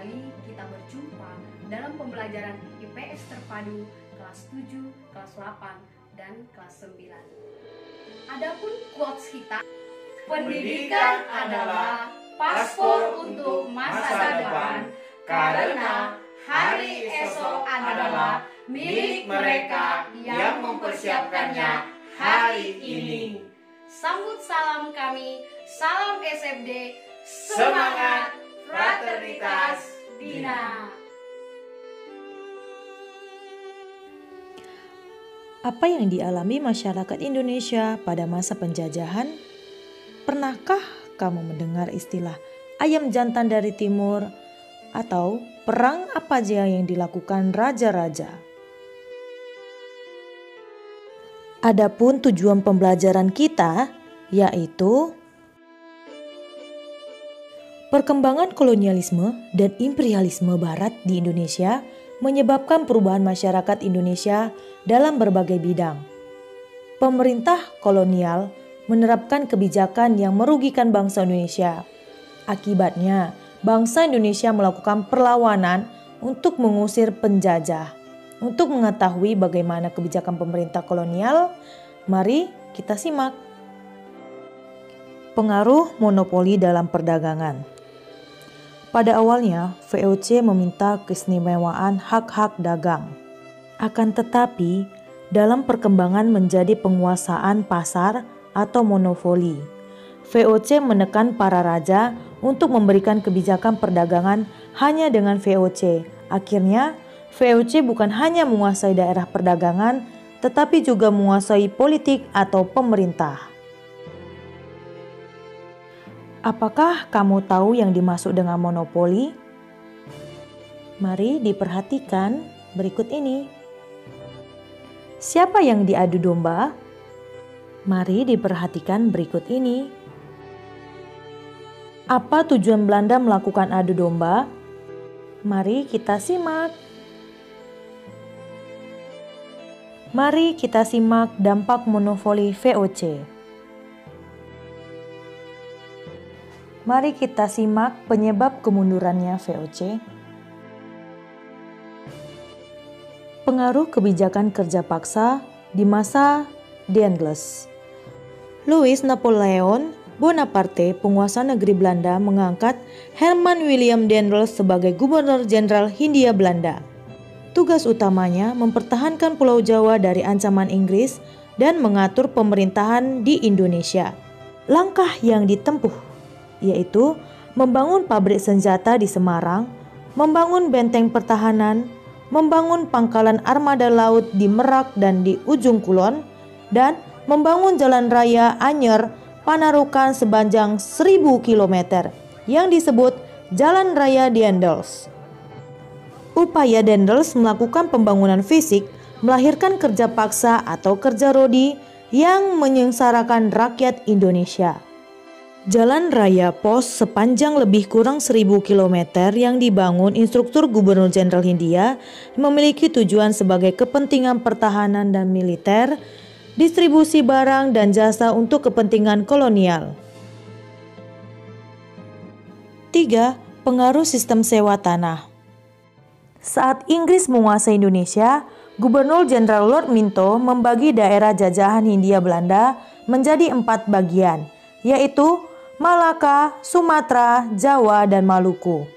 kembali kita berjumpa dalam pembelajaran IPS terpadu kelas 7, kelas 8, dan kelas 9. Adapun quotes kita, pendidikan adalah paspor untuk masa depan karena hari esok adalah milik mereka yang mempersiapkannya hari ini. Sambut salam kami, salam SFD, semangat, fraternitas, Dina. Apa yang dialami masyarakat Indonesia pada masa penjajahan? Pernahkah kamu mendengar istilah ayam jantan dari timur atau perang apa aja yang dilakukan raja-raja? Adapun tujuan pembelajaran kita yaitu perkembangan kolonialisme dan imperialisme barat di Indonesia menyebabkan perubahan masyarakat Indonesia dalam berbagai bidang. Pemerintah kolonial menerapkan kebijakan yang merugikan bangsa Indonesia. Akibatnya, bangsa Indonesia melakukan perlawanan untuk mengusir penjajah. Untuk mengetahui bagaimana kebijakan pemerintah kolonial, mari kita simak. Pengaruh monopoli dalam perdagangan. Pada awalnya, VOC meminta keistimewaan hak-hak dagang. Akan tetapi, dalam perkembangan menjadi penguasaan pasar atau monopoli, VOC menekan para raja untuk memberikan kebijakan perdagangan hanya dengan VOC. Akhirnya, VOC bukan hanya menguasai daerah perdagangan, tetapi juga menguasai politik atau pemerintah. Apakah kamu tahu yang dimaksud dengan monopoli? Mari diperhatikan berikut ini. Siapa yang diadu domba? Mari diperhatikan berikut ini. Apa tujuan Belanda melakukan adu domba? Mari kita simak. Mari kita simak dampak monopoli VOC. Mari kita simak penyebab kemundurannya VOC. Pengaruh kebijakan kerja paksa di masa Daendels. Louis Napoleon Bonaparte, penguasa negeri Belanda, mengangkat Herman William Daendels sebagai Gubernur Jenderal Hindia Belanda. Tugas utamanya mempertahankan Pulau Jawa dari ancaman Inggris dan mengatur pemerintahan di Indonesia. Langkah yang ditempuh yaitu membangun pabrik senjata di Semarang, membangun benteng pertahanan, membangun pangkalan armada laut di Merak dan di Ujung Kulon, dan membangun jalan raya Anyer Panarukan sepanjang 1000 km yang disebut Jalan Raya Daendels. Upaya Daendels melakukan pembangunan fisik melahirkan kerja paksa atau kerja rodi yang menyengsarakan rakyat Indonesia. Jalan raya pos sepanjang lebih kurang 1000 km yang dibangun instruktur Gubernur Jenderal Hindia memiliki tujuan sebagai kepentingan pertahanan dan militer, distribusi barang dan jasa untuk kepentingan kolonial. 3. Pengaruh sistem sewa tanah. Saat Inggris menguasai Indonesia, Gubernur Jenderal Lord Minto membagi daerah jajahan Hindia Belanda menjadi 4 bagian, yaitu Malaka, Sumatera, Jawa, dan Maluku.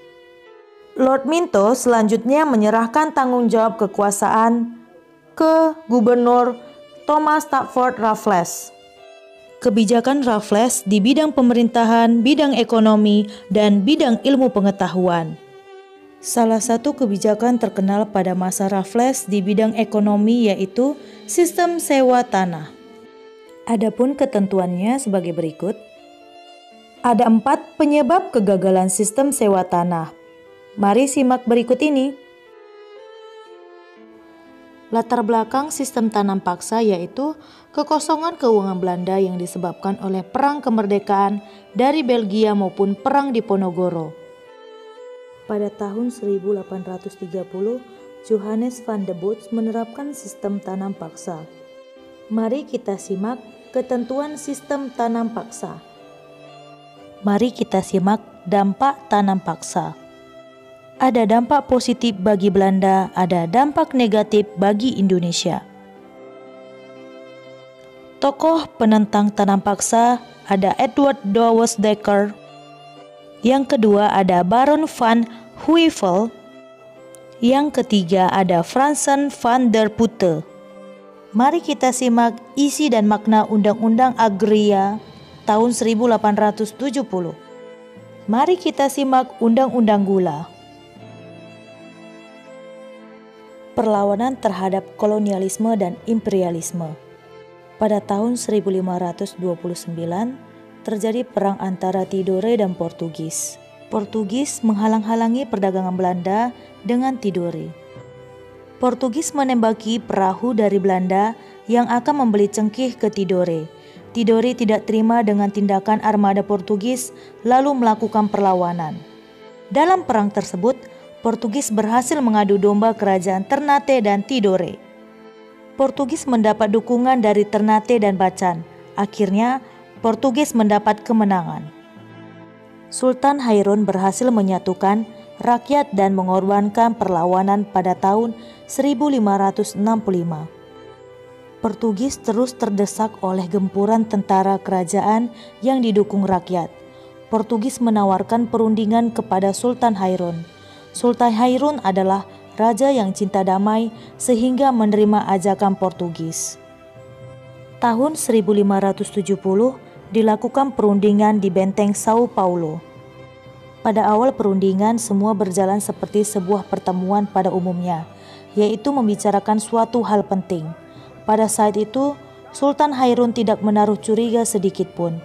Lord Minto selanjutnya menyerahkan tanggung jawab kekuasaan ke Gubernur Thomas Stafford Raffles. Kebijakan Raffles di bidang pemerintahan, bidang ekonomi, dan bidang ilmu pengetahuan. Salah satu kebijakan terkenal pada masa Raffles di bidang ekonomi yaitu sistem sewa tanah. Adapun ketentuannya sebagai berikut. Ada 4 penyebab kegagalan sistem sewa tanah. Mari simak berikut ini. Latar belakang sistem tanam paksa yaitu kekosongan keuangan Belanda yang disebabkan oleh perang kemerdekaan dari Belgia maupun perang Diponegoro. Pada tahun 1830, Johannes van de Bosch menerapkan sistem tanam paksa. Mari kita simak ketentuan sistem tanam paksa. Mari kita simak dampak tanam paksa. Ada dampak positif bagi Belanda, ada dampak negatif bagi Indonesia. Tokoh penentang tanam paksa ada Edward Douwes Dekker. Yang kedua ada Baron van Huyvel. Yang ketiga ada Fransen van der Putte. Mari kita simak isi dan makna Undang-Undang Agraria tahun 1870. Mari kita simak Undang-Undang Gula. Perlawanan terhadap kolonialisme dan imperialisme. Pada tahun 1529 terjadi perang antara Tidore dan Portugis. Portugis menghalang-halangi perdagangan Belanda dengan Tidore. Portugis menembaki perahu dari Belanda yang akan membeli cengkih ke Tidore. Tidore tidak terima dengan tindakan armada Portugis lalu melakukan perlawanan. Dalam perang tersebut, Portugis berhasil mengadu domba kerajaan Ternate dan Tidore. Portugis mendapat dukungan dari Ternate dan Bacan. Akhirnya, Portugis mendapat kemenangan. Sultan Hairun berhasil menyatukan rakyat dan mengorbankan perlawanan pada tahun 1565. Portugis terus terdesak oleh gempuran tentara kerajaan yang didukung rakyat. Portugis menawarkan perundingan kepada Sultan Hairun. Sultan Hairun adalah raja yang cinta damai sehingga menerima ajakan Portugis. Tahun 1570 dilakukan perundingan di benteng Sao Paulo. Pada awal perundingan semua berjalan seperti sebuah pertemuan pada umumnya, yaitu membicarakan suatu hal penting. Pada saat itu, Sultan Hairun tidak menaruh curiga sedikit pun.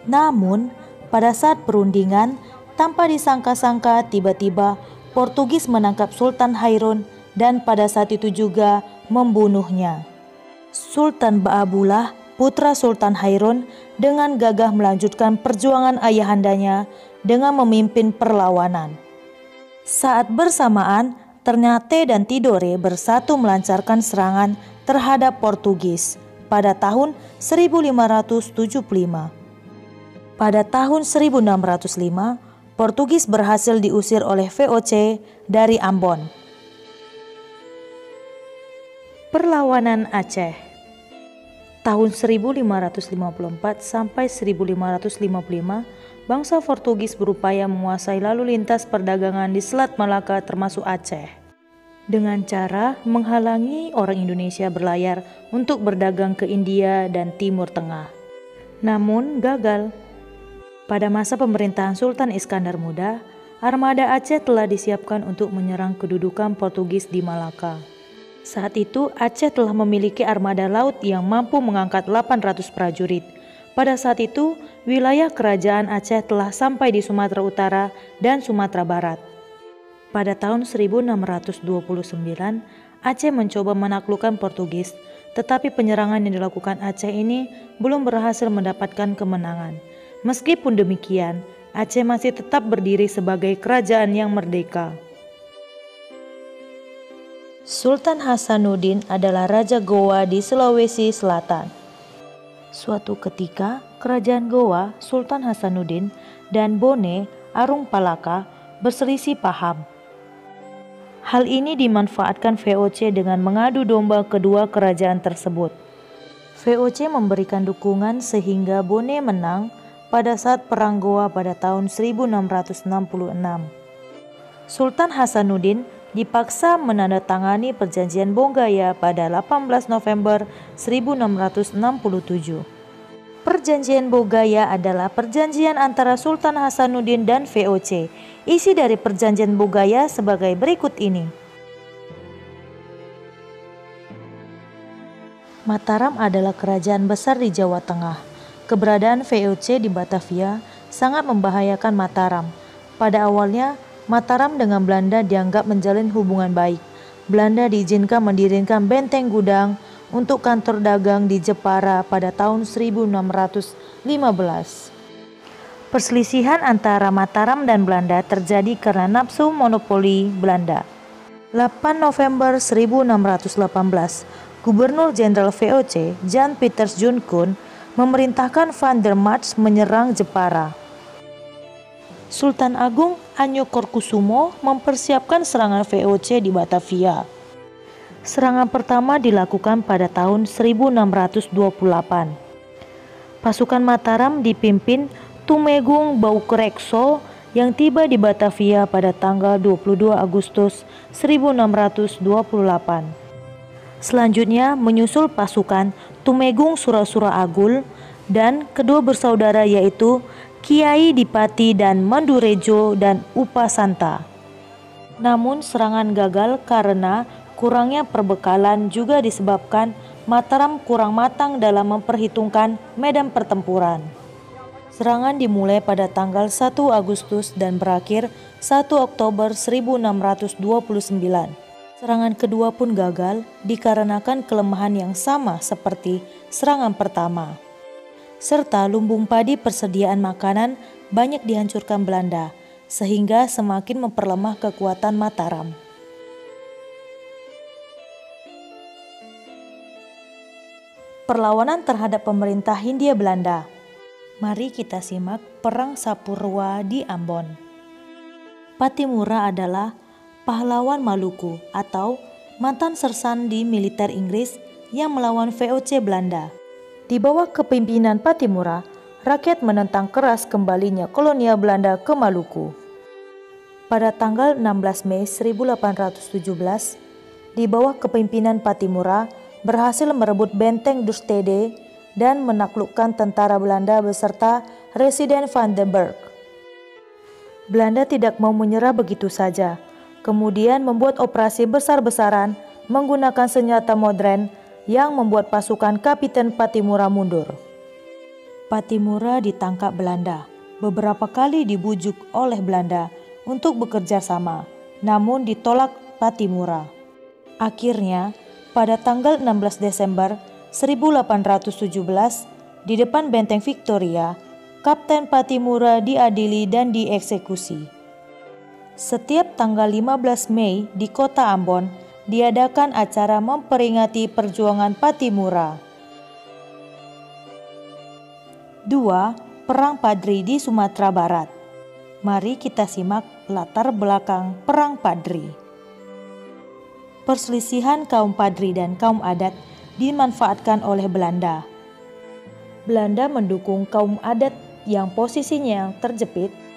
Namun, pada saat perundingan, tanpa disangka-sangka tiba-tiba Portugis menangkap Sultan Hairun dan pada saat itu juga membunuhnya. Sultan Baabullah, putra Sultan Hairun, dengan gagah melanjutkan perjuangan ayahandanya dengan memimpin perlawanan. Saat bersamaan, Ternate dan Tidore bersatu melancarkan serangan terhadap Portugis pada tahun 1575. Pada tahun 1605, Portugis berhasil diusir oleh VOC dari Ambon. Perlawanan Aceh. Tahun 1554 sampai 1555, bangsa Portugis berupaya menguasai lalu lintas perdagangan di Selat Malaka termasuk Aceh, dengan cara menghalangi orang Indonesia berlayar untuk berdagang ke India dan Timur Tengah. Namun gagal. Pada masa pemerintahan Sultan Iskandar Muda, armada Aceh telah disiapkan untuk menyerang kedudukan Portugis di Malaka. Saat itu Aceh telah memiliki armada laut yang mampu mengangkat 800 prajurit. Pada saat itu, wilayah kerajaan Aceh telah sampai di Sumatera Utara dan Sumatera Barat. Pada tahun 1629, Aceh mencoba menaklukkan Portugis, tetapi penyerangan yang dilakukan Aceh ini belum berhasil mendapatkan kemenangan. Meskipun demikian, Aceh masih tetap berdiri sebagai kerajaan yang merdeka. Sultan Hasanuddin adalah Raja Gowa di Sulawesi Selatan. Suatu ketika, kerajaan Gowa, Sultan Hasanuddin, dan Bone Arung Palaka berselisih paham. Hal ini dimanfaatkan VOC dengan mengadu domba kedua kerajaan tersebut. VOC memberikan dukungan sehingga Bone menang pada saat Perang Goa pada tahun 1666. Sultan Hasanuddin dipaksa menandatangani Perjanjian Bonggaya pada 18 November 1667. Perjanjian Bonggaya adalah perjanjian antara Sultan Hasanuddin dan VOC. Isi dari Perjanjian Bonggaya sebagai berikut ini. Mataram adalah kerajaan besar di Jawa Tengah. Keberadaan VOC di Batavia sangat membahayakan Mataram. Pada awalnya, Mataram dengan Belanda dianggap menjalin hubungan baik. Belanda diizinkan mendirikan benteng gudang untuk kantor dagang di Jepara pada tahun 1615. Perselisihan antara Mataram dan Belanda terjadi karena nafsu monopoli Belanda. 8 November 1618, Gubernur Jenderal VOC Jan Pieters Jonkun memerintahkan Van der March menyerang Jepara. Sultan Agung Anyokorkusumo mempersiapkan serangan VOC di Batavia. Serangan pertama dilakukan pada tahun 1628. Pasukan Mataram dipimpin Tumenggung Baukerekso yang tiba di Batavia pada tanggal 22 Agustus 1628. Selanjutnya menyusul pasukan Tumenggung Surasura Agul dan kedua bersaudara yaitu Kiai Dipati dan Mandurejo dan Upasanta. Namun serangan gagal karena kurangnya perbekalan juga disebabkan Mataram kurang matang dalam memperhitungkan medan pertempuran. Serangan dimulai pada tanggal 1 Agustus dan berakhir 1 Oktober 1629. Serangan kedua pun gagal dikarenakan kelemahan yang sama seperti serangan pertama. Serta lumbung padi persediaan makanan banyak dihancurkan Belanda, sehingga semakin memperlemah kekuatan Mataram. Perlawanan terhadap pemerintah Hindia Belanda. Mari kita simak Perang Sapurwa di Ambon. Pattimura adalah pahlawan Maluku atau mantan sersan di militer Inggris yang melawan VOC Belanda. Di bawah kepemimpinan Pattimura, rakyat menentang keras kembalinya kolonial Belanda ke Maluku. Pada tanggal 16 Mei 1817, di bawah kepemimpinan Pattimura, berhasil merebut benteng Dusstede dan menaklukkan tentara Belanda beserta Residen van den Berg. Belanda tidak mau menyerah begitu saja, kemudian membuat operasi besar-besaran menggunakan senjata modern yang membuat pasukan Kapiten Pattimura mundur. Pattimura ditangkap Belanda, beberapa kali dibujuk oleh Belanda untuk bekerja sama, namun ditolak Pattimura. Akhirnya, pada tanggal 16 Desember 1817, di depan benteng Victoria, Kapten Pattimura diadili dan dieksekusi. Setiap tanggal 15 Mei di kota Ambon, diadakan acara memperingati perjuangan Pattimura. 2. Perang Padri di Sumatera Barat. Mari kita simak latar belakang Perang Padri. Perselisihan kaum Padri dan kaum adat dimanfaatkan oleh Belanda. Belanda mendukung kaum adat yang posisinya terjepit.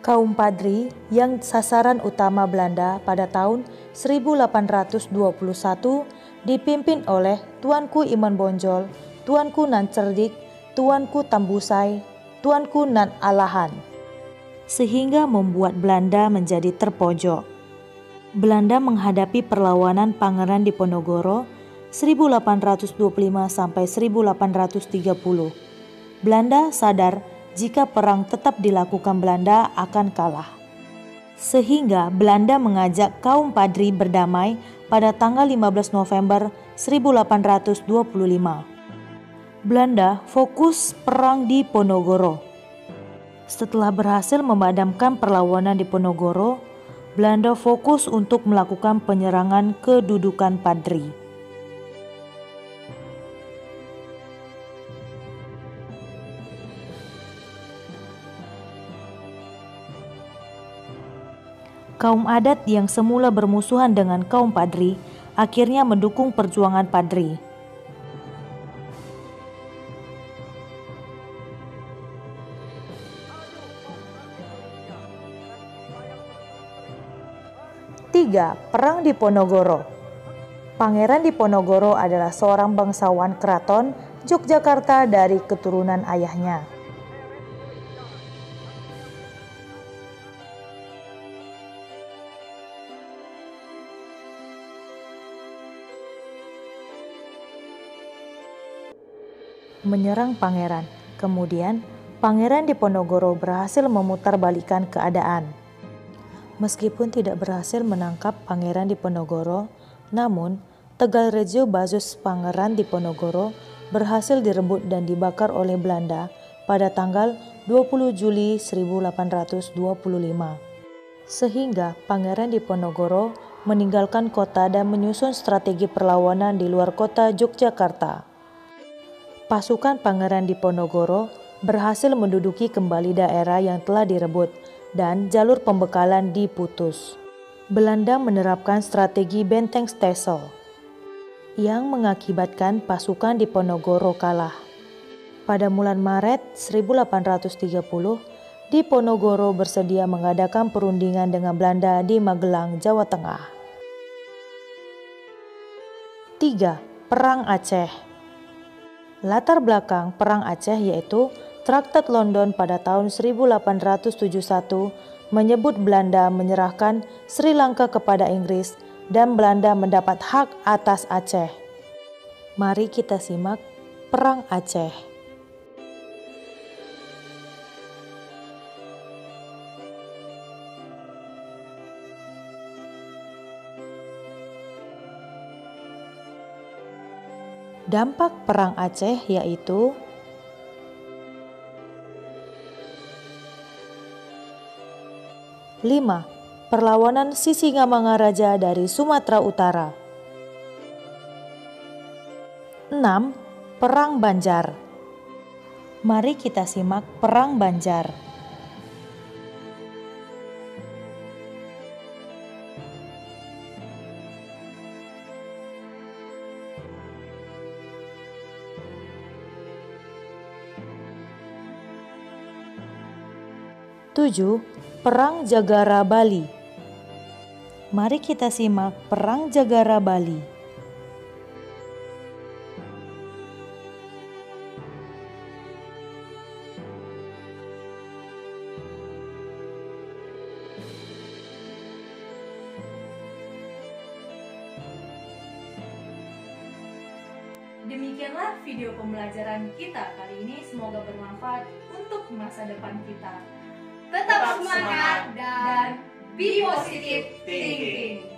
Kaum Padri yang sasaran utama Belanda pada tahun 1821 dipimpin oleh Tuanku Iman Bonjol, Tuanku Nan Cerdik, Tuanku Tambusai, Tuanku Nan Alahan, sehingga membuat Belanda menjadi terpojok. Belanda menghadapi perlawanan Pangeran Diponegoro 1825 sampai 1830. Belanda sadar jika perang tetap dilakukan Belanda akan kalah. Sehingga Belanda mengajak kaum Padri berdamai pada tanggal 15 November 1825. Belanda fokus perang di Ponorogo. Setelah berhasil memadamkan perlawanan di Ponorogo, Belanda fokus untuk melakukan penyerangan kedudukan Padri. Kaum adat yang semula bermusuhan dengan kaum Padri akhirnya mendukung perjuangan Padri. Tiga, Perang Diponegoro. Pangeran Diponegoro adalah seorang bangsawan keraton Yogyakarta dari keturunan ayahnya. Menyerang pangeran. Kemudian, Pangeran Diponegoro berhasil memutarbalikkan keadaan. Meskipun tidak berhasil menangkap Pangeran Diponegoro, namun Tegalrejo Bazus Pangeran Diponegoro berhasil direbut dan dibakar oleh Belanda pada tanggal 20 Juli 1825. Sehingga Pangeran Diponegoro meninggalkan kota dan menyusun strategi perlawanan di luar kota Yogyakarta. Pasukan Pangeran Diponegoro berhasil menduduki kembali daerah yang telah direbut dan jalur pembekalan diputus. Belanda menerapkan strategi benteng Texel yang mengakibatkan pasukan Diponegoro kalah. Pada bulan Maret 1830, Diponegoro bersedia mengadakan perundingan dengan Belanda di Magelang, Jawa Tengah. 3. Perang Aceh. Latar belakang Perang Aceh yaitu Traktat London pada tahun 1871 menyebut Belanda menyerahkan Sri Lanka kepada Inggris dan Belanda mendapat hak atas Aceh. Mari kita simak Perang Aceh. Dampak Perang Aceh yaitu Lima, perlawanan Sisingamangaraja dari Sumatera Utara. 6. Perang Banjar. Mari kita simak Perang Banjar. Tujuh, Perang Jagara Bali. Mari kita simak Perang Jagara Bali. Demikianlah video pembelajaran kita kali ini, semoga bermanfaat untuk masa depan kita. Tetap semangat dan be positive thinking.